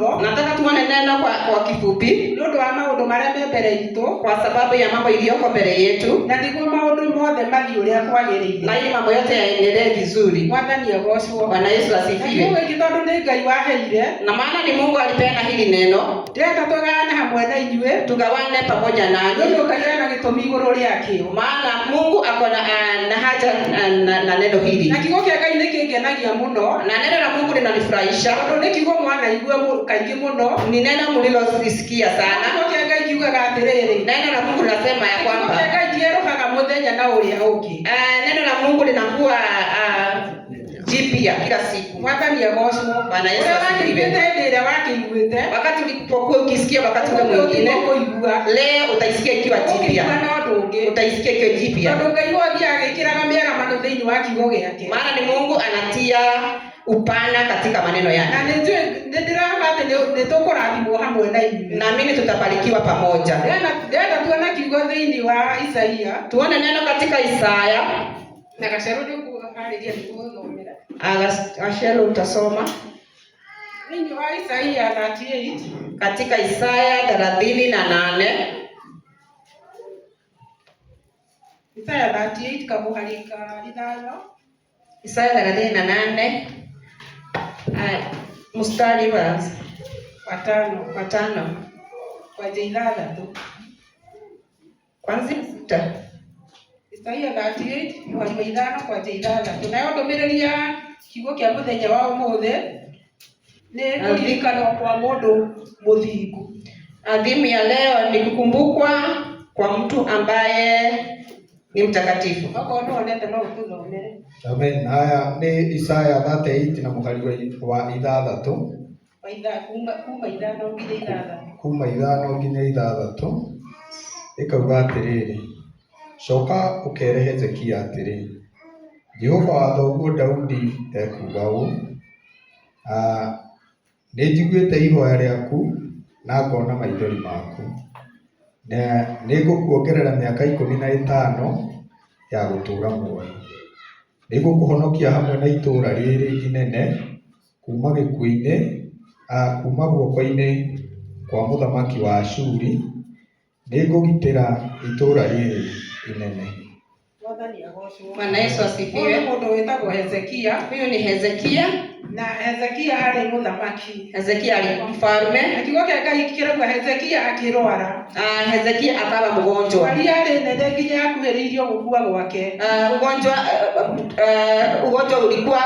muno. Nataka tuone neno kwa kifupi. Ndio wa maundu maria me mbere itu, kwa sababu ya mambo iliyoko mbele yetu. Na ndio maundu mothe mathi uria kwagiriire. Na ili mambo yote yaendelee vizuri. Mwathani agocwo. Bwana Yesu asifiwe. Ndio gitondu ni Ngai waheire. Na maana ni Mungu alipeana hili neno. Ndenda tugane hamwe na inyue. Tugawane pamoja nanyi. Ndio kagiana gitumi iguru riake. Maana Mungu ako na haja na neno hili. Na kigo kia Ngai ni kingenagia muno. Na neno la Mungu linanifurahisha. Ndio ni kigo mwana igua kaingi muno. Ni neno mlilosikia sana. Kigo kia Ngai kiugaga atiriri. Neno la Mungu linasema ya kwamba kigo kia Ngai kierukaga muthenya na uria ungi. Neno la Mungu linakuwa jipya kila siku. Mwathani agocwo. Bwana Yesu asifiwe. Wakati ulipokuwa ukisikia wakati ule mwingine, leo utaisikia ikiwa jipya. Utaisikia ikiwa jipya. Maana ni Mungu anatia upana katika maneno yake. Na mimi tutabarikiwa pamoja. Tuone neno katika Isaya. Ashelo utasoma. Katika Isaya 38. Isaya 38 kamuhalika idalo. Isaya 38. Mstari wa 5. Kwa jilala tu. Kwanza 6. Isaya 38 kwa jilala kwa jilala. Tunayodomereria kigo kia muthenya wa umuthe ni kuririkana kwa mundu muthingu. Adhimu ya leo ni kukumbukwa kwa mtu ambaye ni mtakatifu. Amen. Haya ni Isaya 38 na muhari wa 6. Kuma 5 nginya 6. Ikauga atiriri, coka ukere Hezekia atiri, Jehova wa thoguo Daudi ekuga ũũ, nĩ njiguĩte ihoya rĩaku na ngona maithori maku, na nĩ ngũkuongerera mĩaka 15 ya gũtũũra muoyo. Nĩ ngũkũhonokia hamwe na itũũra rĩrĩ inene kuma gĩkuũ-inĩ, kuma guoko-inĩ kwa mũthamaki wa Ashuri. Nĩ ngũgitĩra itũũra rĩrĩ inene. Bwana Yesu asifiwe. Mundu wetagwo Hezekia. Huyu ni Hezekia. Na Hezekia ari muthamaki. Hezekia ali mfalme. Kigo kia Ngai kirauga Hezekia akirwara. Hezekia akawa mgonjwa. Bali ari nene nginya akuheririo gukua gwake. Ugonjwa ulikuwa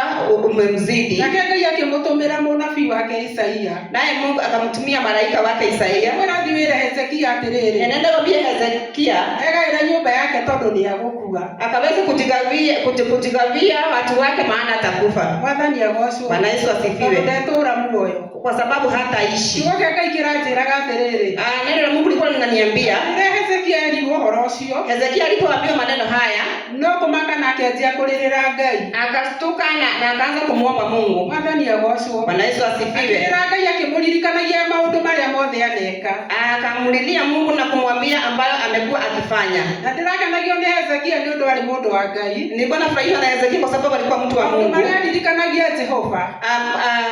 umemzidi. Na Ngai akimutumira munabii wake Isaia. Naye Mungu akamtumia malaika wake Isaia. Mwarathiwira Hezekia atiriri. Nenda kwambia Hezekia ega nyumba yake tondu ni agukua. Akaweza kutigawia watu wake maana atakufa. Mwathani agocwo. Bwana Yesu asifiwe. Ndatura muoyo kwa sababu hataishi. Kigo kia Ngai kiranjiraga atiriri. Neno la Mungu lilikuwa linaniambia. Hezekia alikuwa horo ucio. Hezekia alipoambiwa maneno haya, no kumaka na akanjia kulirira Ngai. Akastuka na akaanza kumuomba Mungu. Mwathani agocwo. Bwana Yesu asifiwe. Ngai akimuririkanagia maundu maria mothe aneka. Akamulilia Mungu na kumwambia ambayo amekuwa akifanya. Na ndirakenagio ni Hezekia ni undu ari mundu wa Ngai. Nilikuwa nafurahia na Hezekia kwa sababu alikuwa mtu wa Mungu. Maria aririkanagia Jehova.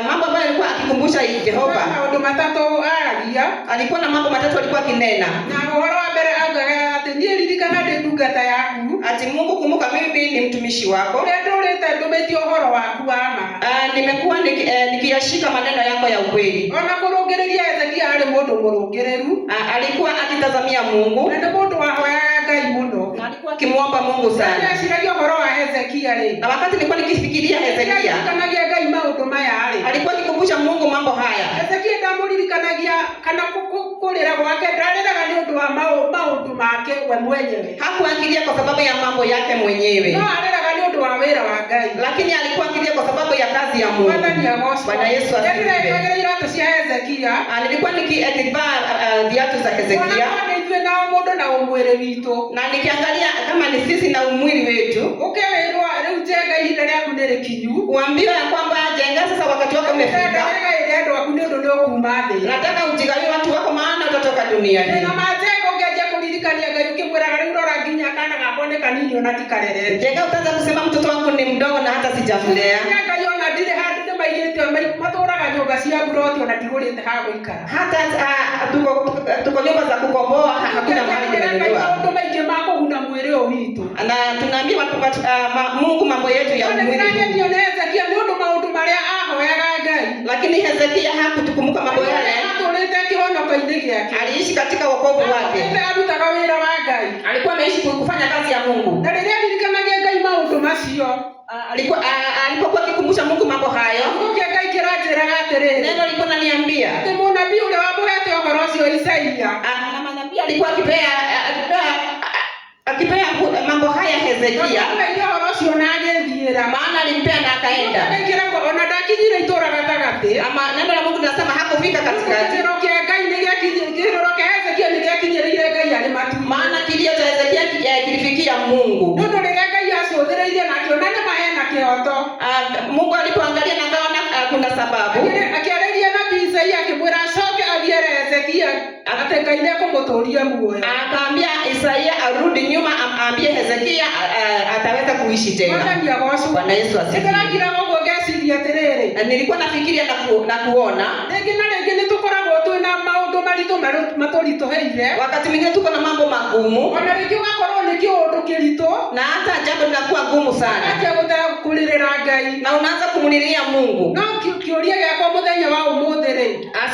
Mambo ambayo alikuwa akikumbusha Jehova. Maundu matatu aragia. Alikuwa na mambo matatu alikuwa akinena. Na uhoro wa mbere augaga ati ni ririkana ndi ndungata yaku. Ati Mungu, kumbuka mimi ni mtumishi wako. Ndurite ndumetie uhoro waku wa ma. Nimekuwa nikiyashika maneno yako ya ukweli. Ona kurungireria Hezekia ari mundu murungireru. Alikuwa akitazamia Mungu. Na mundu wa hoya Ngai muno. Alikuwa akimwomba Mungu sana. Nashiragia uhoro wa Hezekia ri. Na wakati nilikuwa nikifikiria Hezekia, kanagia Ngai maundu maya ri. Alikuwa akikumbusha Mungu mambo haya. Hezekia ndamuririkanagia kana kurira gwake ndariraga ni undu wa maundu make we mwenyewe. Hakuangilia kwa sababu ya mambo yake mwenyewe. No, ariraga ni undu wa wira wa Ngai. Lakini alikuwa akilia kwa sababu ya kazi ya Mungu. Bwana Yesu asifiwe. Nilikuwa nikivaa viatu za Hezekia. Na nikiangalia kama ni sisi na umwili wetu. Kuambiwa ya kwamba jenga sasa wakati wako umefika. Nataka ujigawie watu wako maana utatoka duniani. Jenga utaanza kusema mtoto wangu ni mdogo na hata sijamlea. maigite matũraga nyũmba cia buroti ona ndigũrĩte ha gũikara. Hata tuko nyumba za kukomboa, hakuna mahali tumenunua. Maũndũ maingĩ ma kũguna mwĩrĩ ũyũ witũ. Na tunaambia Mungu mambo yetu ya mwili. Nĩ Hezekia nĩ ũndũ maũndũ marĩa ahoyaga Ngai. Lakini Hezekia hakutukumbuka mambo yale. Atũrĩte kĩhonoka-inĩ gĩake. Aliishi katika wokovu wake. Arutaga wĩra wa Ngai. Alikuwa ameishi kufanya kazi ya Mungu. Na rĩrĩa aririkanagia Ngai maũndũ macio, alipokuwa akikumbusha Mungu mambo hayo, Ngai kĩranjĩraga atĩrĩrĩ, neno lilikuwa linaniambia atĩ mũnabii ũrĩa wamũhete ũhoro ũcio Isaia, na manabii alikuwa akipea mambo haya Hezekia, ũhoro ũcio na agĩthiĩra, maana alimpea na akaenda. Ona ndakinyire itũũra gatagatĩ, Ama neno la Mungu linasema hakufika katikati. Kĩrĩro kĩa Ngai kĩrĩro kĩa Hezekia nĩ gĩakinyĩrĩire Ngai arĩ matu-inĩ. Maana kilio cha Hezekia kilifikia Mungu. Nĩ ũndũ rĩrĩa Ngai acũthĩrĩirie na akĩona nĩ mahena kĩhoto, Mungu alipoangalia na akaona kuna sababu, akĩarĩria nabii Isaia akĩmwĩra acoke athiĩre Hezekia atĩ Ngai nĩekũmũtũũria muoyo. Akaambia Isaia arudi nyuma, aambie Hezekia ataweza kuishi tena. Bwana Yesu asifiwe. Nilikuwa nafikiria na kuona wakati mwingine tuko na mambo magumu, na hata jambo linakuwa gumu sana, na unaanza kumulilia Mungu.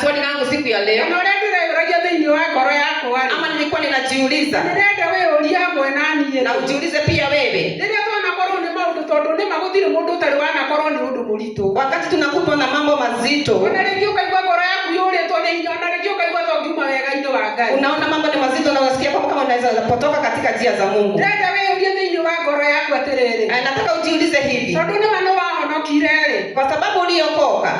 Swali langu siku ya leo, ama nilikuwa ninajiuliza, na ujiulize pia wewe, wakati tunakutwa na mambo mazito, unaona mambo ni mazito na unasikia kama unaweza kutoka katika njia za Mungu, nataka ujiulize hivi, kwa sababu uliokoka,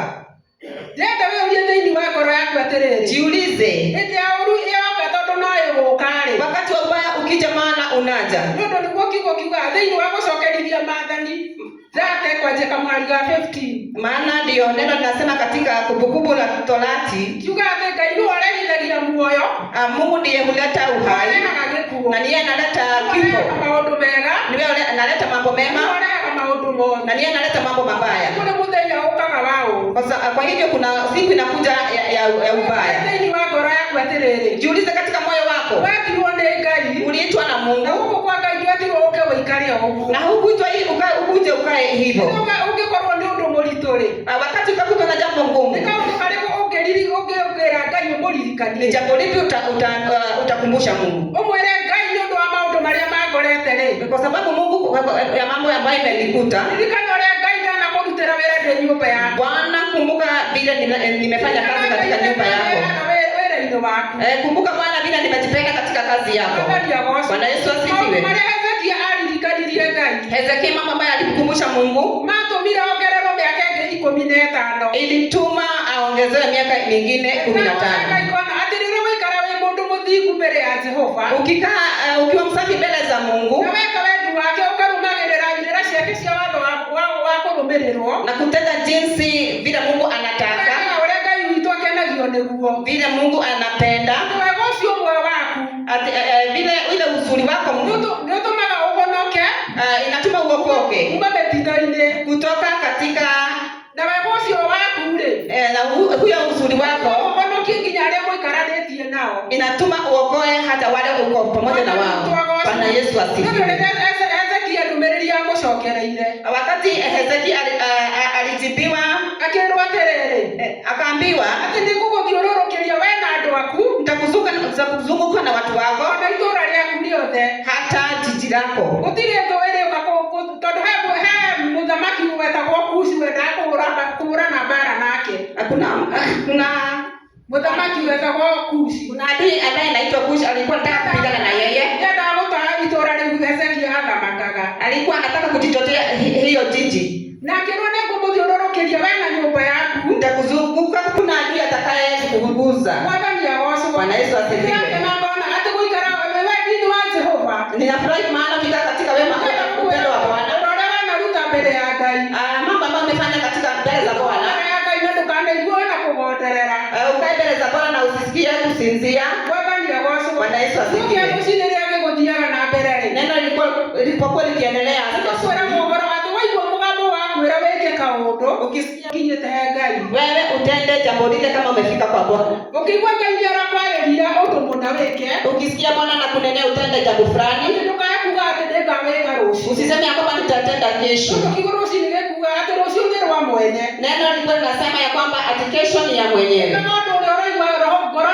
jiulize wakati wa ubaya ukija, maana unaja. Maana ndio neno linasema katika Kumbukumbu la Torati, Mungu ndiye huleta uhai na ndiye analeta kifo, ndiye analeta mambo mema na ndiye analeta mambo mabaya. Kwa hivyo kuna siku inakuja ya ubaya. Jiulize katika moyo wako, uliitwa na Mungu na hukuitwa hii ukuje ukae hivyo. Wakati utakutwa na jambo ngumu, ni jambo lipi utakumbusha Mungu? Kwa sababu Mungu ya mambo ambayo imenikuta, Bwana, kumbuka vile nimefanya kazi katika nyumba yako. Kumbuka Bwana vile nimejipenda katika kazi yako. Bwana Yesu asifiwe. Hezekia mama ambaye alimkumbusha Mungu, ilituma aongezewe miaka mingine 15. Ukikaa ukiwa msafi mbele za Mungu na kutenda jinsi vile Mungu anataka, vile Mungu anapenda, vile ile uzuri wako inatuma uokoke kutoka katika na huyo uzuri wako inatuma uokoe hata wale uko pamoja na wao. Bwana Yesu asifiwe. Wakati Hezekia alijibiwa, akaambiwa nitakuzunguka na watu wako hata jiji lako. Kuna adui ambaye anaitwa Kushi, alikuwa anataka kupigana na yeye. Alikuwa anataka kujitetea hiyo jiji. Nitakuzunguka, kuna adui atakaye kukuguza. Bwana Yesu asifiwe. Ninafurahi maana fika katika wema upendo wa Bwana. Mambo ambayo umefanya katika mbele za Bwana. Ukae mbele za Bwana na usisikie kusinzia. Bwana Yesu asifiwe. Neno lilipokuwa likiendelea, ukisikia kinyete Ngai wewe utende jambo lile kama umefika kwa Bwana. Ukigwa Ngai arakwareria undu muna weke Ukisikia Bwana anakunenea utende jambo fulani, ndukaya kuga ati ndingaweka rucio usiseme kwamba nitatenda kesho. Ukigwa rucio ningekuga ati rucio ni rwa mwene. Neno liko linasema ya kwamba ati kesho ni ya mwenyewe. Kama undu uraigwa roho ngoro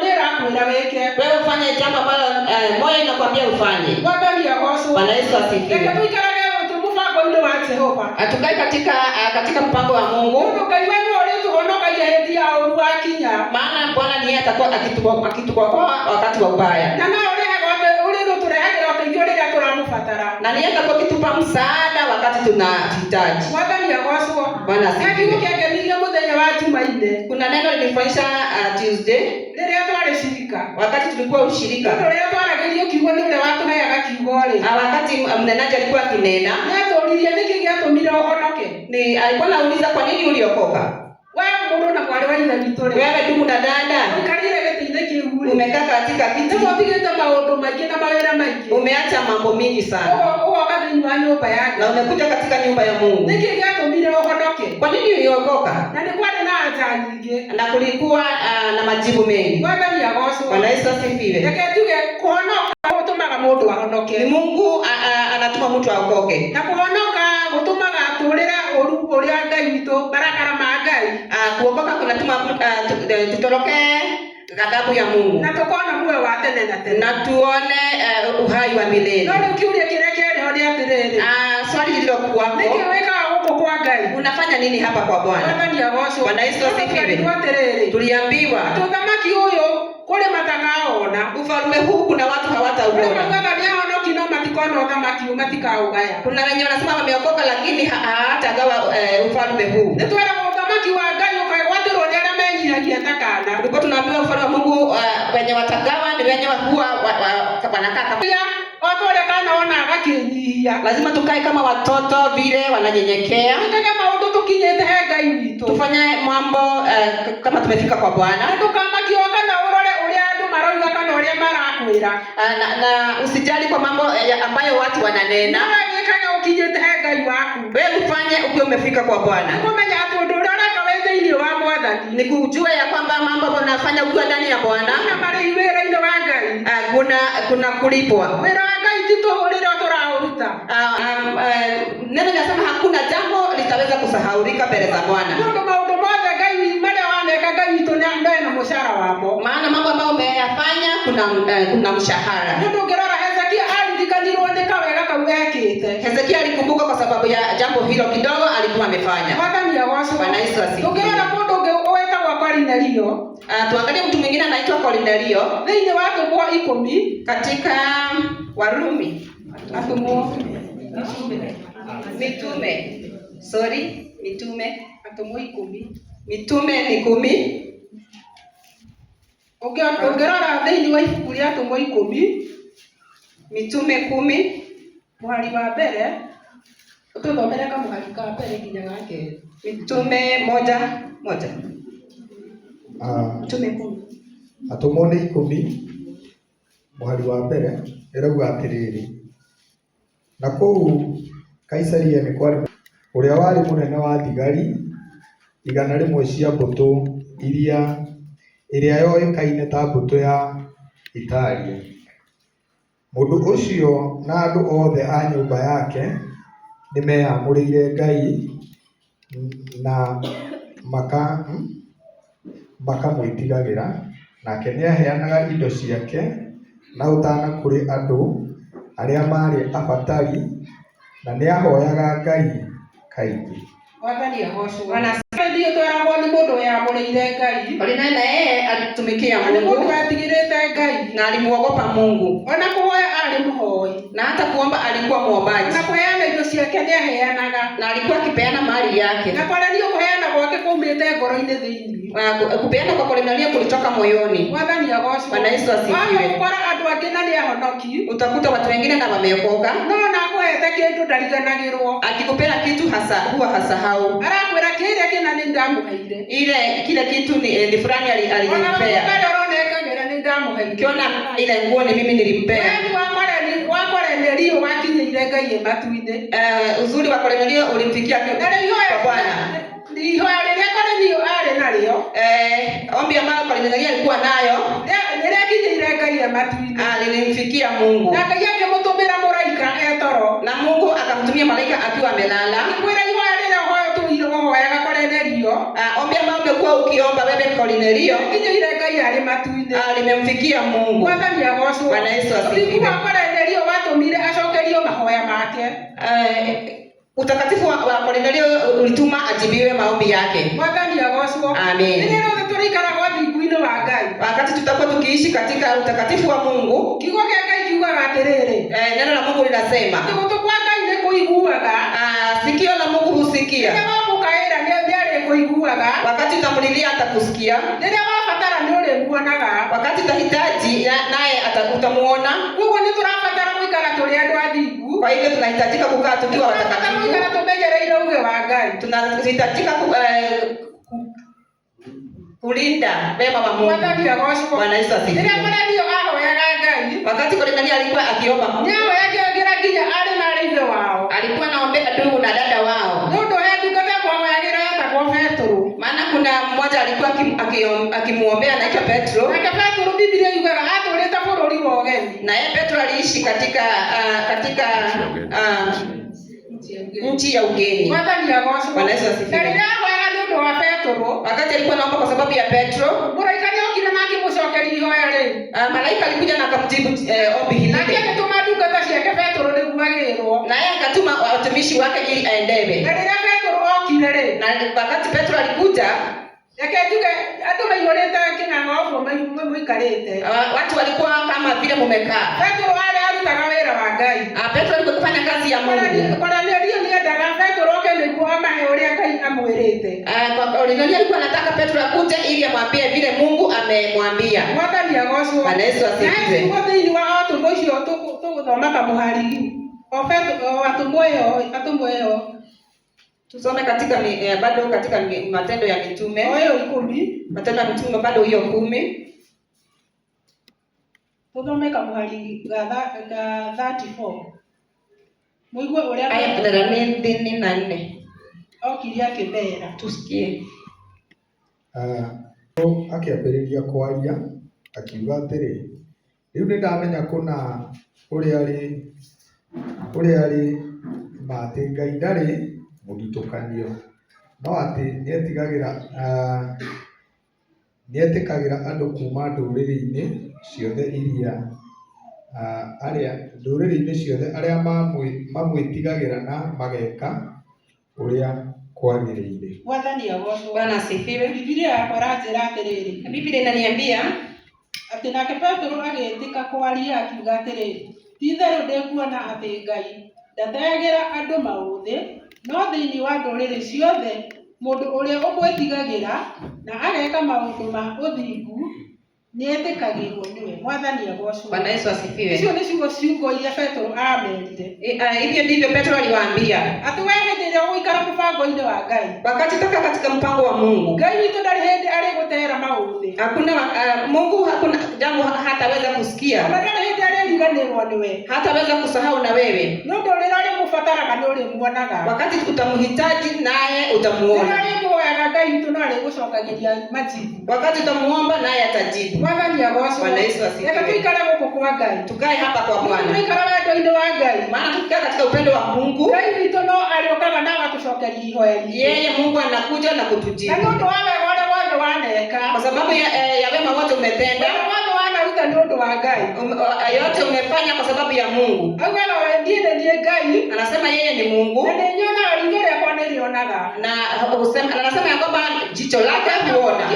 nirakwira weke wewe ufanye jambo ambalo moyo inakwambia ufanye. Bwana Yesu asifiwe. Atukae katika mpango wa Mungu. Maana Bwana ndiye atakuwa akituokoa wakati wa ubaya. Na ndiye atakuwa akitupa msaada wakati tunahitaji. Bwana asifiwe. Kuna neno lilifanyisha Tuesday. Wakati tulikuwa ushirika. Wakati mnenaji alikuwa akinena. Ni alikuwa anauliza kwa nini uliokoka? Wewe ndugu na dada, umekaa katika kiti, umeacha mambo mingi sana, na umekuja katika nyumba ya Mungu. Kwa nini uliokoka? Na kulikuwa na majibu mengi. Bwana Yesu asifiwe. Ni Mungu anatuma mtu aokoke. Na kuonoka gutumaga turira uria Ngai witu barakara ma Ngai. Kuokoka kunatuma tutoroke ghadhabu ya Mungu. Na tukona muwe wa tene na tene. Na tuone uhai wa milele. Ndio ukiulia kile kile hodi atiriri. Swali lililokuwa hapo. Nikiweka huko kwa Ngai. Unafanya nini hapa kwa Bwana? Bwana Yesu asifiwe. Tuliambiwa tutamaki huyo kule matakaona ufalme huu kuna watu hawatauona. Kuna wenye wanasema wameokoka lakini hatagawa ufalme huu. Tulikuwa tunaambiwa ufalme wa Mungu wenye watagawa ni wenye huwa wanakaa. Lazima tukae kama watoto vile wananyenyekea. Tufanye mambo kama tumefika kwa Bwana. Na usijali kwa mambo ambayo watu wananena. Wewe ufanye ukiwa umefika kwa Bwana. Ni kujua ya kwamba mambo unafanya ukiwa ndani ya Bwana. Kuna kulipwa. Neno linasema hakuna jambo litaweza kusahaulika mbele za Bwana. Maana mambo ambayo umeyafanya kuna mshahara. Hezekia alikumbuka kwa sababu ya jambo hilo kidogo alikuwa amefanya. Bwana Yesu asifiwe. Tuangalie mtu mwingine anaitwa Kornelio. Katika Warumi. Mitume ni 10. Ongerora thĩinĩ wa ibuku rĩa Atũmwo 10. Mitume 10. Mũhari wa mbere. Tũthomere kamũhari ka mbere nginya ga kerĩ. Mitume 1:1. Mitume 10. Atũmwo nĩ 10. Mũhari wa mbere ĩrauga atĩrĩrĩ. Na kũu Kaisaria nĩ kwarĩ ũrĩa warĩ mũnene wa thigari 100 cia mbũtũ ĩrĩa yoĩkaine ta mbũtũ ya Italia. Mũndũ ũcio na andũ othe a nyũmba yake nĩmeyamũrĩire Ngai na makamwĩtigagĩra, nake nĩaheanaga indo ciake na ũtana kũrĩ andũ arĩa marĩ abatari, na nĩahoyaga Ngai kaingĩ. Ndio twaragwo ni mundu yamũrĩire Ngai. Olina na yeye alitumikia Mungu. Mungu atigirĩte Ngai na alimuogopa Mungu. Ona kuhoya arĩ mũhoi. Na hata kuomba alikuwa muombaji. Na kuheana indo ciake nĩaheanaga. Na alikuwa akipeana mali yake. Na Kornelio kuheana gwake kumĩte ngoro-inĩ thĩinĩ. Kupeana kwa Kornelio kulitoka moyoni. Mwathani agocwo. Bwana Yesu asifiwe. Ukora andũ angĩ na nĩahonoki. Utakuta watu wengine na wameokoka. No na akuhete kĩndũ ndariganagĩrwo. Akikupea kitu huwa hasahau. Arakwĩra kĩrĩa kĩna nĩ ndamuheire. Kile kitu ni fulani alinipea. Kiona ile nguo ni mimi nilimpea. Kornelio wakinyĩire Ngai matu-inĩ. Uzuri wa Kornelio ulimfikia kwa Bwana. Ihoya rĩrĩa Kornelio arĩ narĩo, ombi ambalo Kornelio alikuwa nayo nĩrĩakinyĩire Ngai matu-inĩ. Lilimfikia Mungu. Na Ngai akĩmũtũmĩra mũraika etoro. Na Mungu akamtumia malaika akiwa amelala. Akĩmwĩra ihoya rĩrĩa ũhoyaga Kornelio, ombi ambalo umekuwa ukiomba wewe Kornelio, kinyĩire Ngai arĩ matu-inĩ. Limemfikia Mungu. Mwathani agocwo. Bwana Yesu asifiwe. Kwa Kornelio watũmire acokerio mahoya make. Utakatifu wa Kornelio ulituma ajibiwe maombi yake. Mwathani agocwo. Amen. Nĩrĩo tũrĩikara wathingu-inĩ wa Ngai. Wakati tutakuwa tukiishi katika utakatifu wa Mungu, kiugo kĩa Ngai kiugaga atĩrĩrĩ, neno la Mungu linasema gũtũ kwa Ngai nĩ kũiguaga, sikio la Mungu husikia. Rĩrĩa wamũkaĩra nĩ kũiguaga, wakati utamlilia atakusikia. Rĩrĩa wabatara nĩ ũrĩmuonaga, wakati utahitaji naye utamuona. Koguo nĩ tũrabatara gũikara tũrĩ andũ athingu. Kwa hivyo tunahitajika kukaa tukiwa watakatifu. Gũikara tũmenyereire uge wa Ngai. Tunahitajika kulinda wema wa Mungu. Bwana Yesu asifiwe. Rĩrĩa Kornelio ahoyaga Ngai, wakati Kornelio alikuwa akiomba Mungu, nĩahoyagĩra nginya arĩ na ithe wao. Alikuwa anaombea ndugu na dada wao. Nĩ ũndũ he ndungata kwahoyagĩra etagwo Petro. Maana kuna mmoja alikuwa akimuombea anaitwa Petro. Na Petro Biblia yugaga atũrĩte bũrũri wa ũgeni. Na yeye Petro aliishi katika nchi ya ugeni. Mwathani agocwo. Bwana Yesu asifiwe. Na rĩrĩa ahoyaga nĩ ũndũ wa Petro, wakati alikuwa anaomba kwa sababu ya Petro, mũraika nĩokire na akĩmũcokeria ihoya rĩu. Malaika alikuja na akamjibu ombi hili. Na akĩtũma ndungata ciake Petro nĩguo agĩrwo. Na yeye akatuma watumishi wake ili aendewe. Na rĩrĩa Petro okire rĩ, na wakati Petro alikuja, reke njuge andũ maihũrĩte kĩng'ang'a ũguo mũikarĩte. Watu walikuwa kama vile mumekaa. Petro arĩ arutaga wĩra wa Ngai. Petro alikuwa kufanya kazi ya Mungu. Kornelio nĩendaga Petro oke nĩguo amahe ũrĩa Ngai amwĩrĩte. Kornelio alikuwa anataka Petro akuje ili amwambie vile Mungu amemwambia. Mwathani agocwo. Bwana Yesu asifiwe. Na thĩinĩ wa ũtũmbo ũcio tũgũthoma kamũhari atũmwo ĩyo. Tusome katika bado katika Matendo ya Mitume. Hiyo 10. Matendo ya Mitume bado hiyo 10. Tusome kamũhari ga 34. Muigwe ũrĩa aya 34. Okire akĩmera. Tusikie. Akĩambĩrĩria kwaria akiuga atĩrĩ, rĩu nĩndamenya kũna ũrĩa arĩ atĩ Ngai ndarĩ mũthitũkanio, no atĩ nĩetĩkagĩra andũ kuma ndũrĩrĩ-inĩ ciothe arĩa mamwĩtigagĩra na mageka ũrĩa kwagĩrĩire. Mwathani agocwo. Bwana asifiwe. Biblia yakwa ĩranjĩra atĩrĩrĩ, Biblia inaniambia atĩ nake Petro agĩtĩka kwaria akiuga atĩrĩ, ti-itherũ ndĩkuona atĩ Ngai ndateagĩra andũ maũthĩ, no thĩinĩ wa ndũrĩrĩ ciothe mũndũ ũrĩa ũmwĩtigagĩra na ageka maũndũ ma ũthingu nĩetĩkagĩrwo nĩwe. Mwathani agocwo. Bwana Yesu asifiwe. Icio nĩ ciugo iria Petro amerire. Hivyo ndivyo Petro aliwaambia. Atĩ we hĩndĩ ĩrĩa ũgũikara mũbango-inĩ wa Ngai, wakati toka katika mpango wa Mungu, Ngai witũ ndarĩ hĩndĩ arĩgũtera maũthĩ. Hakuna Mungu hakuna jambo hataweza kusikia. Ona ndarĩ hĩndĩ arĩriganĩrwo nĩwe. Hataweza kusahau na wewe. Nĩ ũndũ rĩrĩa ũrĩmũbataraga nĩ ũrĩmuonaga. Wakati utamhitaji naye utamuona. Rĩrĩa ũrĩmũhoyaga Ngai witũ no arĩgũcokagĩria majibu. Wakati utamuomba naye atajibu. Mwathani agocwo. Bwana Yesu asifiwe. Reka tuikare gũkũ kwa Ngai. Tukae hapa kwa Bwana. Tuikare wendo-inĩ wa Ngai. Maana tukikaa katika upendo wa Mungu, Ngai witũ no arĩũkaga na agatũcokeria ihoya ritũ. Yeye Mungu anakuja na kutujibu. Na nĩ ũndũ wa wega ũrĩa wothe waneka. Kwa sababu ya wema wote umetenda. Wega wothe wanaruta nĩ ũndũ wa Ngai. Yote umefanya kwa sababu ya Mungu. Augaga we ndiĩ Ngai. Anasema yeye ni Mungu. Na nĩnyonaga ritho rĩakwa nĩrĩonaga. Na anasema ya kwamba jicho lake huona.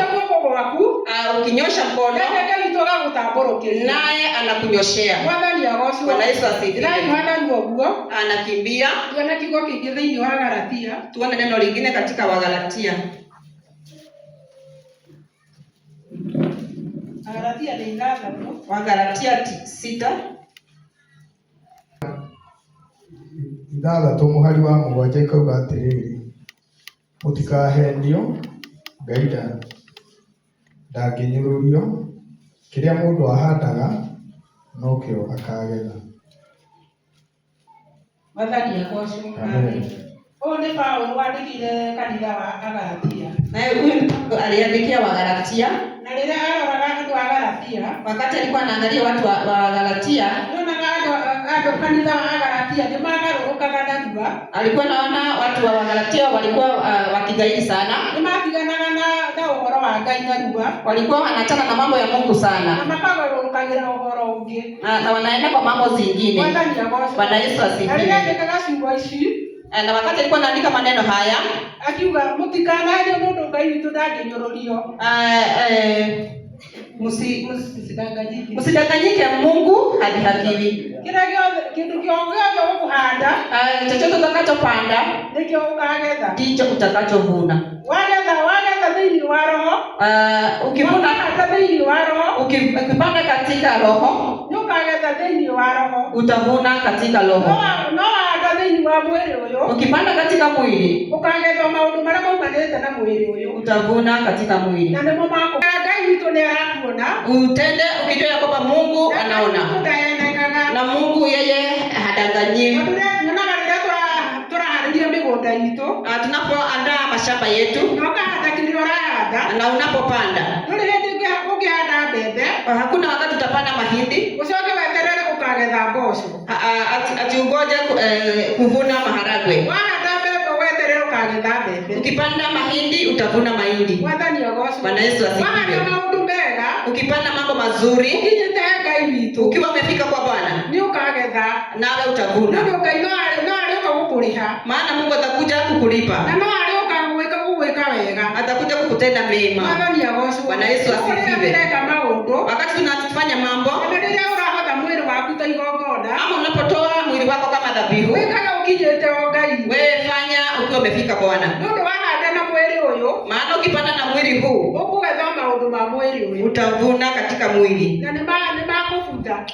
Ukinyosha mkono naye anakunyoshea. Mwathani agocwo. Bwana Yesu asifiwe. Anakimbia. Tuone kiugo kĩngĩ thĩinĩ wa Galatia. Tuone neno lingine katika Wagalatia. Galatia nĩ 6. Wagalatia 6. 6 mũhari wa 7 ikauga atĩrĩrĩ, mũtikahenio, Ngai ndangĩnyũrũrio, kĩrĩa mũndũ ahandaga no kĩo akagetha. Wathani agoco. Amen. Ũyũ nĩ Paũlũ wandĩkĩire kanitha wa Agalatia. Na huyu aliandikia Wagalatia. Na rĩrĩa aroraga andũ a Galatia, wakati alikuwa anaangalia watu wa Galatia, nĩonaga andũ kanitha wa Agalatia nĩmagarũrũkaga narua. Alikuwa naona watu wa Galatia walikuwa wakigairi sana. Nĩmatiganaga na ũhoro wa Ngai narua. Walikuwa wanachana na mambo ya Mungu sana. Na makagarũrũkagĩra ũhoro ũngĩ. Na wanaenda kwa mambo zingine. Bwana Yesu asifiwe. Aliandĩkaga ciugo ici. Na wakati alikuwa anaandika maneno haya, akiuga mũtikanario nũndũ Ngai witũ ndangĩnyũrũrio. Msidanganyike, Mungu hadhihakiwi. Kitu kiongea ukuhanda, chochote utakachopanda ndicho ukagetha, ndicho utakachovuna. Wagetha dhidi wa roho, ukivuna hata dhidi wa roho, ukipanda katika roho, ukagetha dhidi wa roho, utavuna katika roho. No hata dhidi wa mwili huyo, ukipanda katika mwili, ukagetha maundu marĩa maumanĩte na mwili huyo, utavuna katika mwili. Na nĩmo mako Ngai witũ nĩ arakuona, utende ukijua ya kwamba Mungu anaona, na Mungu yeye hadanganyiwi. Tunapoandaa mashamba yetu na unapopanda, hakuna wakati utapanda mahindi ati ungoje kuvuna maharagwe. Ukipanda mahindi utavuna mahindi. Bwana Yesu asifiwe. Ukipanda mambo mazuri, ukiwa umefika kwa Bwana, nawe utavuna. Maana Mungu atakuja kukulipa, atakuja kukutenda mema. Bwana Yesu asifiwe. Wakati tunafanya mambo, ama unapotoa mwili wako kama dhabihu, wewe fanya ukiwa umefika Bwana. Maana ukipanda na mwili huu, utavuna katika mwili.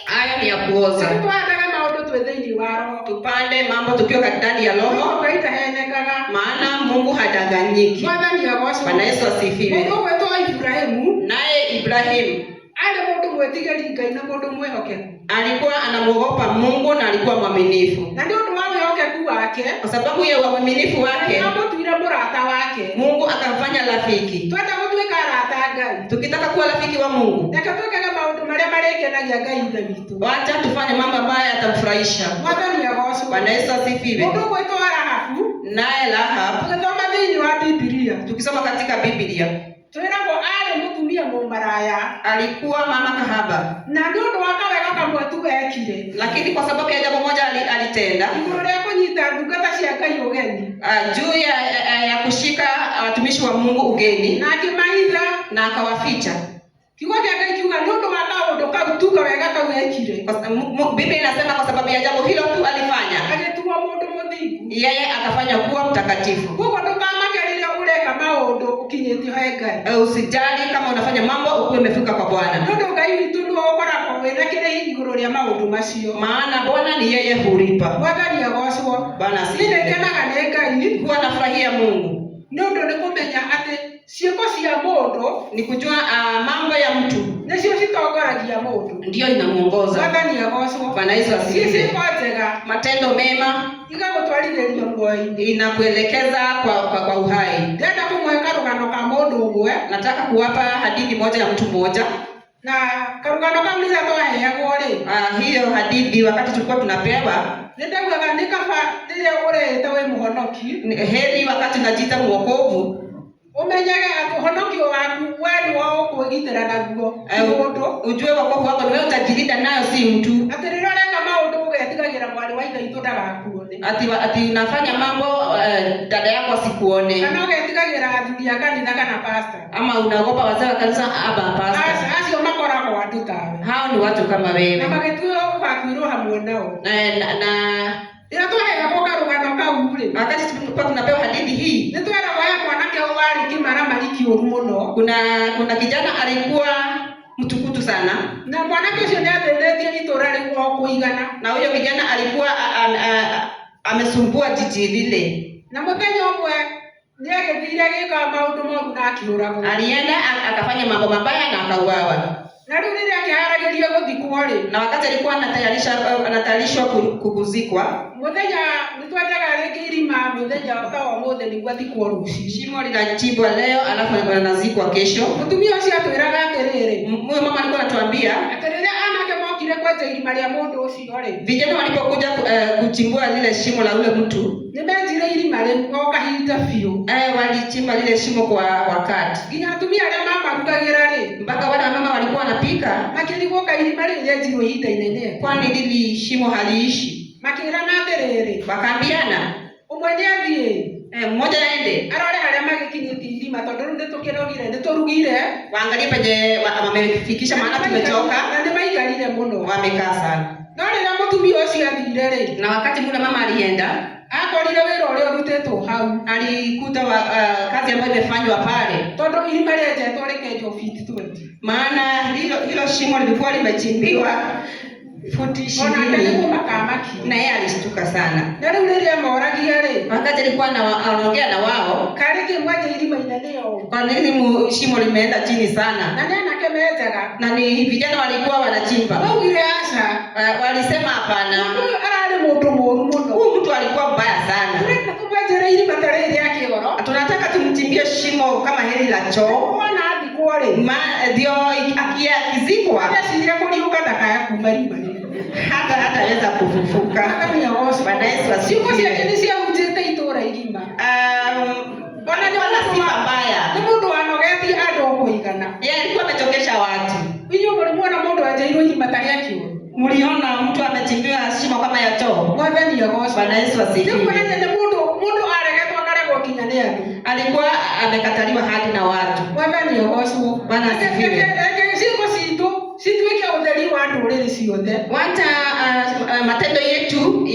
Haya ni ya kuoza. Tupande mambo tukiwa ndani ya roho, maana Mungu hadanganyiki. Bwana Yesu asifiwe. Naye Ibrahimu alikuwa anamuogopa Mungu na alikuwa mwaminifu. Kwa sababu ya uaminifu wake, Mungu akamfanya rafiki. Tukitaka kuwa rafiki wa Mungu, wacha tufanye mambo ambayo yatamfurahisha. Bwana Yesu asifiwe. Naye Rahab, tukisoma katika Biblia, alikuwa mama kahaba, lakini kwa sababu ya jambo moja alitenda juu ya kushika watumishi wa Mungu ugeni, na akawaficha. Biblia inasema kwa sababu ya jambo hilo tu alifanya, yeye akafanya kuwa mtakatifu. Usijali kama unafanya mambo ukiwa umefika kwa Bwana, maana Bwana ni yeye hulipa. Bwana asifiwe. Kuwa nafurahia Mungu ni kujua mambo ya mtu ndio inamuongoza. Bwana Yesu asifiwe. Matendo mema inakuelekeza kwa uhai. Nataka kuwapa hadithi moja ya mtu mmoja. Hiyo hadithi wakati tulikuwa tunapewa, heri wakati unajiita mwokovu, ujue wokovu wako wewe utajilinda nayo, si mtu. Ati unafanya mambo dada yako asikuone, ama unaogopa wazee wa kanisa aba pastor. Hao ni watu kama wewe. Wakati tulikuwa tunapewa hadithi hii, kuna kijana alikuwa mtukutu sana, na huyo kijana alikuwa amesumbua jiji lile. Nĩagĩthire agĩka maũndũ moru na akĩũragwo. Alienda akafanya mambo mabaya na akauawa. Na rĩu rĩrĩa akĩharagĩria gũthikwo-rĩ, na wakati alikuwa anatayarishwa kukuzikwa, mũthenya nĩtwenjaga rĩngĩ irima mũthenya ta ũmũthĩ nĩguo athikwo rũciũ. Shimo linachimbwa leo alafu anazikwa kesho. Mũtumia ũcio atwĩraga atĩrĩrĩ, Huyo mama alikuwa anatuambia atĩ rĩrĩa anake mokire kwenja irima rĩa mũndũ ũcio-rĩ, vijana walipokuja kuchimbua lile shimo la ule mtu, nĩmenjire irima rĩu o kahinda biũ. Walichimba lile shimo kwa wakati. Nginya atumia arĩa mamarugagĩra-rĩ, Mpaka wale mama walikuwa wanapika, makĩrigwo ka irima rĩu rĩenjirwo ihinda inene, kwani lili shimo haliishi. makĩrana atĩrĩrĩ, Wakaambiana ũmwe nĩathiĩ mmoja aende arore harĩa magĩkinyĩtie irima, tondũ rĩu nĩtũkĩrogire nĩtũrugire, waangalie penye wamefikisha, maana tumechoka na nĩmaikarire mũno. wamekaa sana. No rĩrĩa mũtumia ũcio athire-rĩ, Na wakati mule mama alienda, akorire wĩra ũrĩa ũrutĩtwo hau, alikuta kazi ambayo imefanywa pale, tondũ irima rĩenjetwo rĩkenjwo feet 20. maana hilo shimo lilikuwa limechimbiwa futi 20, na yeye alishtuka sana. Na rĩu rĩrĩa moragia-rĩ, Wakati alikuwa anaongea na wao, karĩkĩ mwenja irima inene ũũ, kwa nini shimo limeenda chini sana, na nĩ anake menjaga, na ni vijana walikuwa wanachimba. maugire aca, Walisema hapana, ũyũ ararĩ mũndũ mũru mũno, huyu mtu alikuwa mbaya sana, tũrenda tũmwenjere irima ta rĩrĩ rĩa kĩgoro, tunataka tumchimbie shimo kama hili la choo, ona athikwo-rĩ, ndio akizikwa ndeciria kũriũka ndakaya kuma irima rĩu, hataweza kufufuka. Bwana Yesu asifiwe. ciugo ciake nĩciahunjĩte itũũra igima. Ona ni wala si mbaya. Nĩ mũndũ wanogetie andũ o kũigana. Yeye alikuwa amechokesha watu. Inyuĩ mũlimuona mũndũ enjeirwo irima ta rĩa kĩgoro? Mliona mtu amechimbiwa shimo kama ya choo? Mwathani agocwo. Bwana Yesu asifiwe. Nĩ kuonania nĩ mũndũ aregetwo akaregwo nginya nĩ andũ. Alikuwa amekataliwa hadi na watu. Mwathani agocwo. Bwana asifiwe. Ciugo citũ cituĩke ũtheri wa ndũrĩrĩ ciothe. Wacha matendo yetu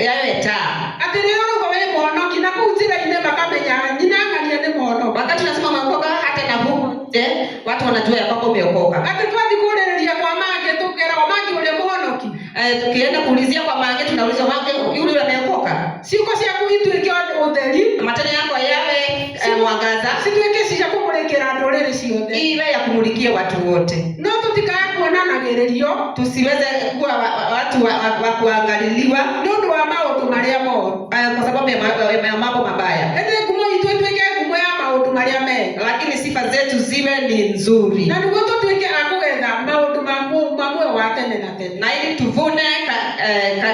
yawe taa. Atĩ rĩrĩa ũrauga wĩ mũhonoki na kũu njĩra-inĩ makamenya nyina ng'ania nĩ mũhonoki. Wakati unasema umeokoka, hata na huku watu wanajua ya kwamba umeokoka. Atĩ twathi kũrĩrĩria kwa Mange tũkera Mange ũrĩa mũhonoki. Tukienda kuulizia kwa Mange tunaulizwa Mange yule ameokoka. Ciugo ciaku ituĩke ũtheri. Matendo yako yawe mwangaza. Cituĩke cia kũmũrĩkĩra ndũrĩrĩ ciothe. Iwe ya kumulikia watu wote. No tũtikae kuonanagĩrĩrio, tusiweze kuwa watu wa kuangaliliwa nĩ ũndũ wa maũndũ marĩa moru, kwa sababu ya mambo mabaya. Ende ngumo itũ ĩtuĩke ngumo ya maũndũ marĩa mega, lakini sifa zetu ziwe ni nzuri, na nĩguo tũtuĩke a kũgetha maũndũ mamwe wa tene na tene, na ili tuvune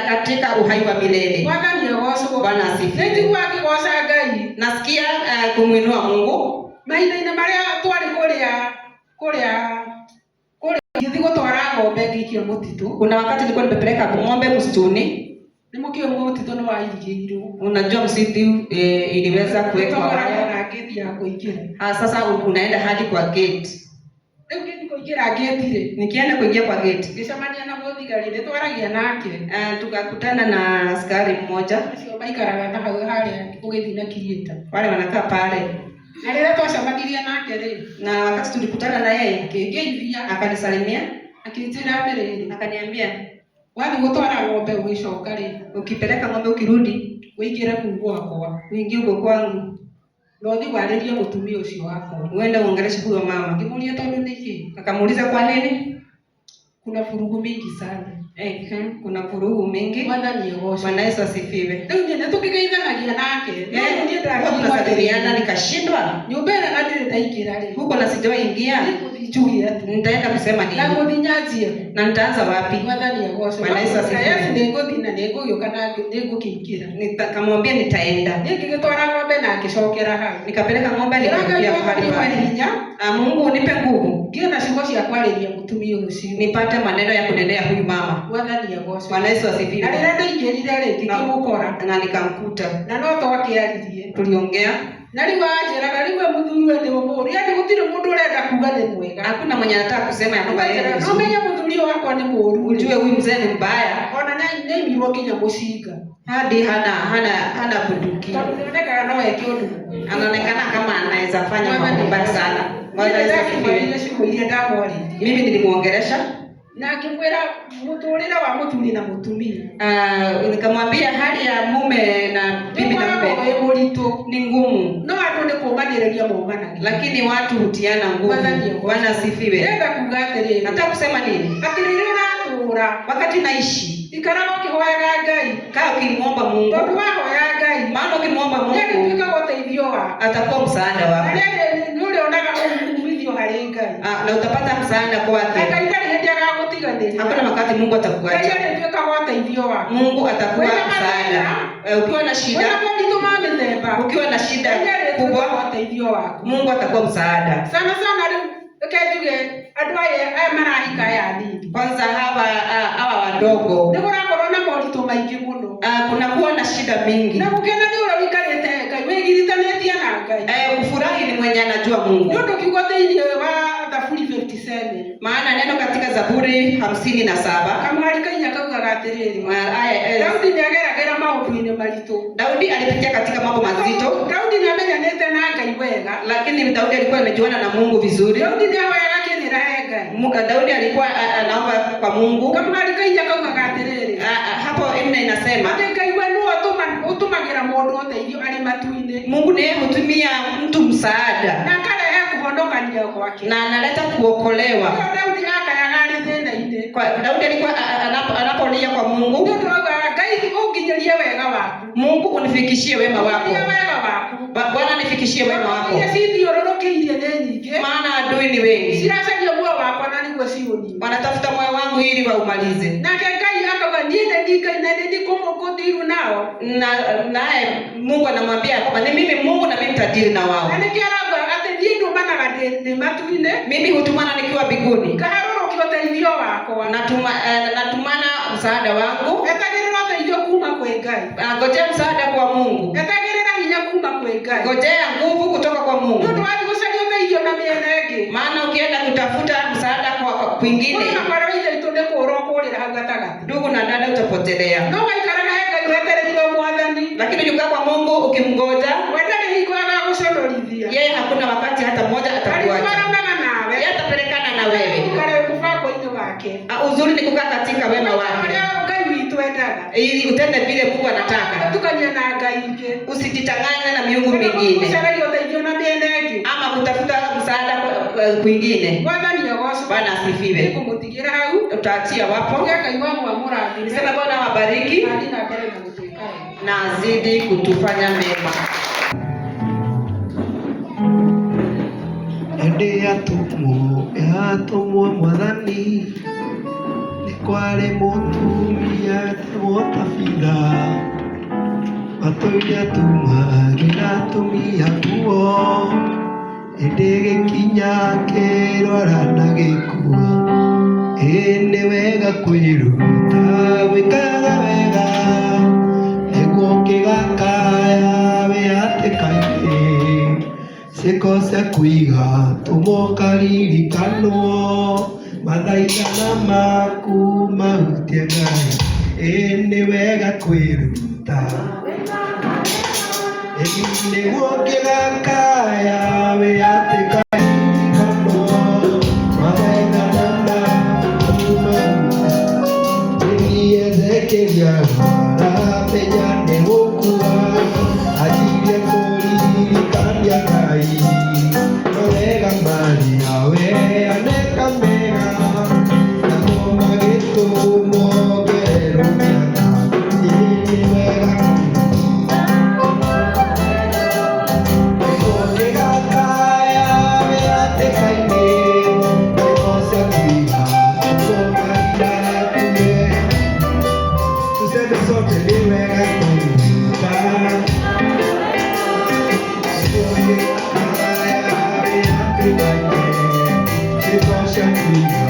katika uhai wa milele. Mwathani agocwo. Bwana asifiwe. Nĩnjigua ngĩgoca Ngai. Nasikia kumwinua Mungu mahinda-inĩ marĩa twarĩ kũrĩa gĩthi gũtwara ng'ombe ngĩikio mũtitũ. Kuna wakati nilikuwa nimepeleka ng'ombe msituni. Nĩmũkĩo mũtitũ nĩ wairigĩirwo. Unajua msitu iliweza kuwekwa waya ngĩthi ya kũingĩra. Sasa unaenda hadi kwa gate. Rĩu ngĩthi kũingĩra gate-rĩ, nikienda kuingia kwa gate ngĩcemania na mũthigari nĩtwaragia nake. Tukakutana na askari mmoja. Acio maikaraga ta hau harĩa ũgĩthiĩ na Kirieta. Wale wanakaa pale. Na rĩrĩa twacemanirie nake-rĩ, na wakati tulikutana na yeye ngĩngeithia, akanisalimia, akĩnjĩra atĩrĩrĩ, akaniambia wathi gũtwara ng'ombe ũgĩcoka-rĩ, ukipeleka ng'ombe ukirudi ũingĩre kuu gwakwa, uingie huko kwangu, na ũthiĩ warĩrie mũtumia ũcio wakwa, uende uongeleshe huyo mama. Ngĩmũria tondũ nĩkĩ? Akamuuliza kwa nini? Kuna furugu mingi sana. Kuna furugu mingi. Mwathani agocwo. Bwana Yesu asifiwe. Rĩu nyene tũkĩgeithanagia nake. Tukasaidiana nikashindwa. Nyũmba ĩno na ndirĩ ndaingĩra-rĩ, huko na sijawahi ingia. Njuge ati nitaenda kusema nini? Na gũthinyanjia. Na nitaanza wapi? Mwathani agocwo. Bwana Yesu asifiwe. Yesu nĩngũthiĩ na nĩngũgĩũka na nĩngũkĩingĩra. Nikamwambia nitaenda. Ngĩgĩtwara ng'ombe na ngĩcokera hau. Nikapeleka ng'ombe nikarudia pale pale. Mungu nipe nguvu. Ngĩona ciugo cia kwarĩria mũtumia ũcio. Nipate maneno ya kunenea huyu mama. Mwathani agocwo. Bwana Yesu asifiwe. Na rĩrĩa ndaingĩrire-rĩ, ngĩkĩmũkora. Na nikamkuta. Na no twakĩaririe. Tuliongea. Na rĩu anjĩraga rĩu mũthuri we nĩ mũũru. Yaani gũtirĩ mũndũ ũrenda kuga nĩ mwega. Hakuna mwenye anataka kusema ya kwamba yeye ni mzuri. Ũmenye mũthuri wakwa nĩ mũũru. Ujue huyu mzee ni mbaya. Ona nĩaimirwo nginya mũcinga. Hadi hana bunduki. Anaonekana no eke ũndũ. Anaonekana kama anaweza fanya mambo mabaya sana. Mimi nilimwongelesha na akimwira muturire wa muthuri na mutumia. Nikamwambia hali ya mume na bibi na mume ni ngumu, no andu ni kuumaniriria muumanagia, lakini watu hutiana nguvu. Bwana asifiwe. Nenda kugatiriri, nataka kusema nini? atiriri uratura wakati naishi ikaraga ukihoyaga Ngai, kaa ukimwomba Mungu, tondu wahoya Ngai, maana ukimwomba Mungu nĩagĩtuĩkaga ũteithio wako, atakuwa msaada wako, nĩ ũrĩonaga umithio harĩ Ngai, na utapata msaada kwake. Ngai ndarĩ hĩndĩ agagũtiganĩria, hakuna wakati Mungu atakuacha. Ngai arĩtuĩkaga ũteithio wako, Mungu atakuwa msaada. Ukiwa na shida, ukiwa na shida kubwa, ũteithio wako, Mungu atakuwa msaada. Sana rĩu kejuge andũ aya marahika aya nini, kwanza hawa wadogo nĩ gũrakorwo na moritũ maingĩ mũno, kunakuwa na shida mingi, na gũkena nĩ ũrĩa ũikarĩte Ngai wĩgirithanĩtie na Ngai. Kufurahi ni mwenye anajua Mungu. Nĩ ũndũ kiugo thĩinĩ wa Zaburi 57, maana neno katika Zaburi 57 kamwarikaia kaugaga atĩrĩrĩ, Daudi nĩageragĩra maũndũ-inĩ maritũ. Daudi alipitia katika mambo mazito. Daudi nĩamenyanĩte na Ngai wega, lakini Daudi alikuwa amejuana na Mungu vizuri. Daudi nĩahoyaga kĩrĩra Ngai. Daudi alikuwa anaomba kwa Mungu. Kamwarikaia kaugaga atĩrĩrĩ, hapo nne inasema Ngai we nĩwe ũtũmagĩra mũndũ ũteithio arĩ matu-inĩ. Mungu ndiye hutumia mtu msaada na akarehe kuhondokania kwake, na analeta kuokolewa. Daudi akayaga arĩ thĩna-inĩ. Daudi alikuwa anapolia kwa Mungu, ndio tunaga Ngai ũnginyerie wega waku, Mungu unifikishie wema wako, Bwana nifikishie wema wako, maana adui ni wengi, siracaria moyo wakwa na niguo ciuni, wanatafuta moyo wangu ili waumalize. Nake Ngai akaga niĩ nĩ kũmũkũthiru nao, naye Mungu anamwambia kwamba ni mimi Mungu na mimi nitadili na wao. Na nikiaraga atĩ niĩ ndumanaga ndĩ matu-inĩ, mimi hutumana nikiwa mbinguni, kaharũrũkia ũteithio wakwa, natumana msaada wangu, etagĩrĩra ũteithio kuma kwĩ Ngai, ngojea msaada kwa Mungu, etagĩrĩra hinya kuma kwĩ Ngai, ngojea nguvu kutoka kwa Mungu. Ndio wathi gũcaria ũteithio na mĩena ĩngĩ, maana ukienda kutafuta msaada kwa kwingine, ndugu na dada, utapotelea. No waikaraga Ngai wetereire Mwathani, lakini ukikaa kwa Mungu ukimngoja, yeye hakuna wakati hata mmoja atakuacha, yeye atapelekana na wewe. Uzuri ni kukaa katika wema wake, ili utende vile Mungu anataka, usijitanganye na miungu mingine ama kutafuta msaada kwingine. Bwana asifiwe. Utaachia wapo. Nisema Bwana wabariki na azidi kutufanya mema. Ende yatumwo Mwathani nĩ kwarĩ mũtumia etagwo Tabitha, matũire tumagĩra atumia nguo, ĩndĩ gĩkinya kĩrwara na gĩkuo. Nĩ wega kwĩruta gwĩkaga wega nĩguo ũngĩgakaya wĩhatĩka-inĩ, ciĩko cia kũiga tũmũkaririkanwo, mathaithana maku mahutie Ngai. Nĩ wega kwĩruta nĩguo ũngĩgakaya wĩhatĩka-inĩ, Thank you.